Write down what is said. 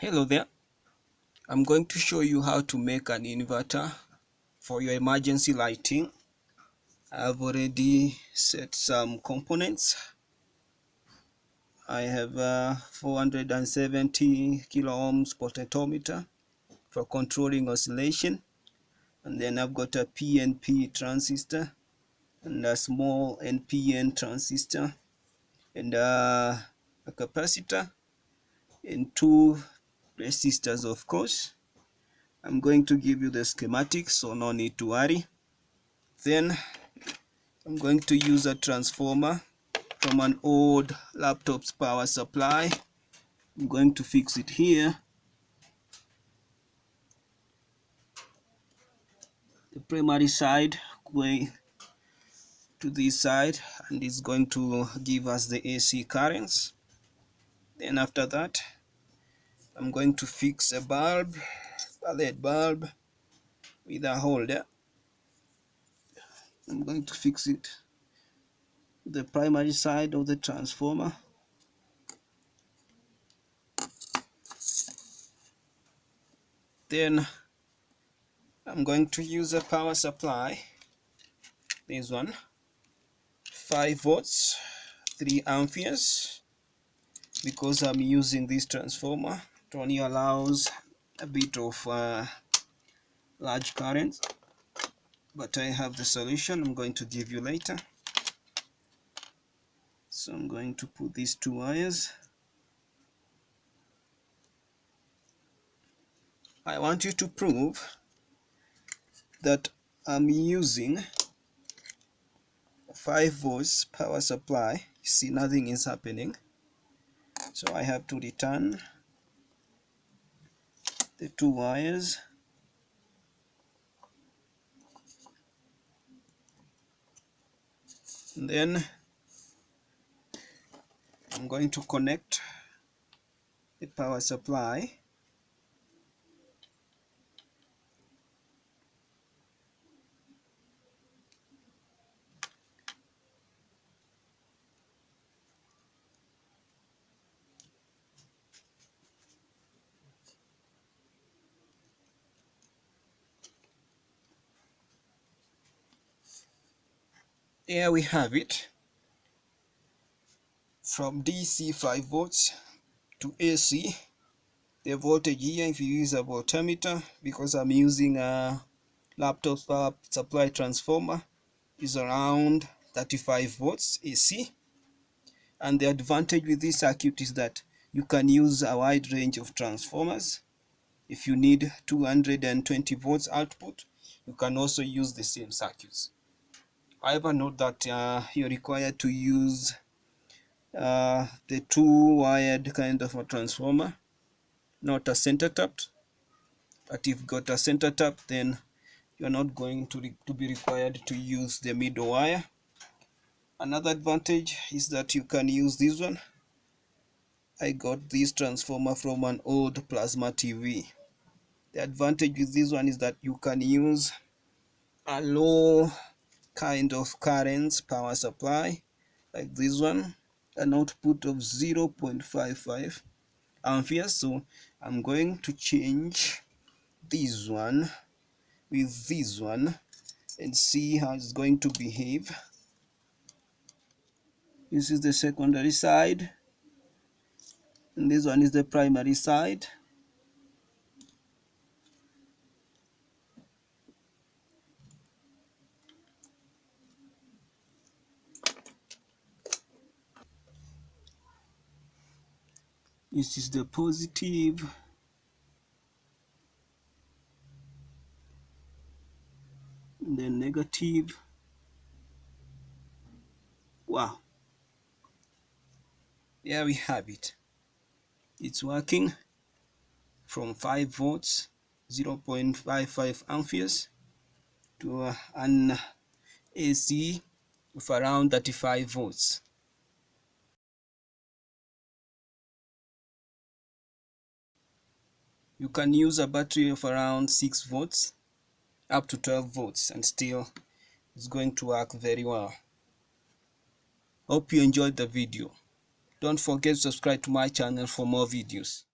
Hello there. I'm going to show you how to make an inverter for your emergency lighting. I've already set some components. I have a 470 kilo ohms potentiometer for controlling oscillation, and then I've got a PNP transistor and a small NPN transistor and a capacitor and two resistors, of course. I'm going to give you the schematics, so no need to worry. Then I'm going to use a transformer from an old laptop's power supply. I'm going to fix it here. The primary side going to this side, and it's going to give us the AC currents. Then after that, I'm going to fix a bulb, a LED bulb with a holder. I'm going to fix it to the primary side of the transformer. Then I'm going to use a power supply, this one, 5 volts, 3 amperes, because I'm using this transformer. It only allows a bit of large currents, but I have the solution I'm going to give you later. So I'm going to put these 2 wires. I want you to prove that I'm using 5 volts power supply. You see, nothing is happening, so I have to return the 2 wires. And then I'm going to connect the power supply. Here we have it. From DC 5 volts to AC, the voltage here, if you use a voltmeter, because I'm using a laptop power supply transformer, is around 35 volts AC. And the advantage with this circuit is that you can use a wide range of transformers. If you need 220 volts output, you can also use the same circuits. However, note that you're required to use the 2-wired kind of a transformer, not a center tapped. But if you've got a center tap, then you're not going to be required to use the middle wire. Another advantage is that you can use this one. I got this transformer from an old plasma TV. The advantage with this one is that you can use a low kind of currents power supply like this one, an output of 0.55 amperes. So I'm going to change this one with this one and see how it's going to behave. This is the secondary side and this one is the primary side. This is the positive and then negative. Wow, there we have it. It's working from 5 volts, 0.55 amperes to an AC of around 35 volts. You can use a battery of around 6 volts up to 12 volts and still it's going to work very well. Hope you enjoyed the video. Don't forget to subscribe to my channel for more videos.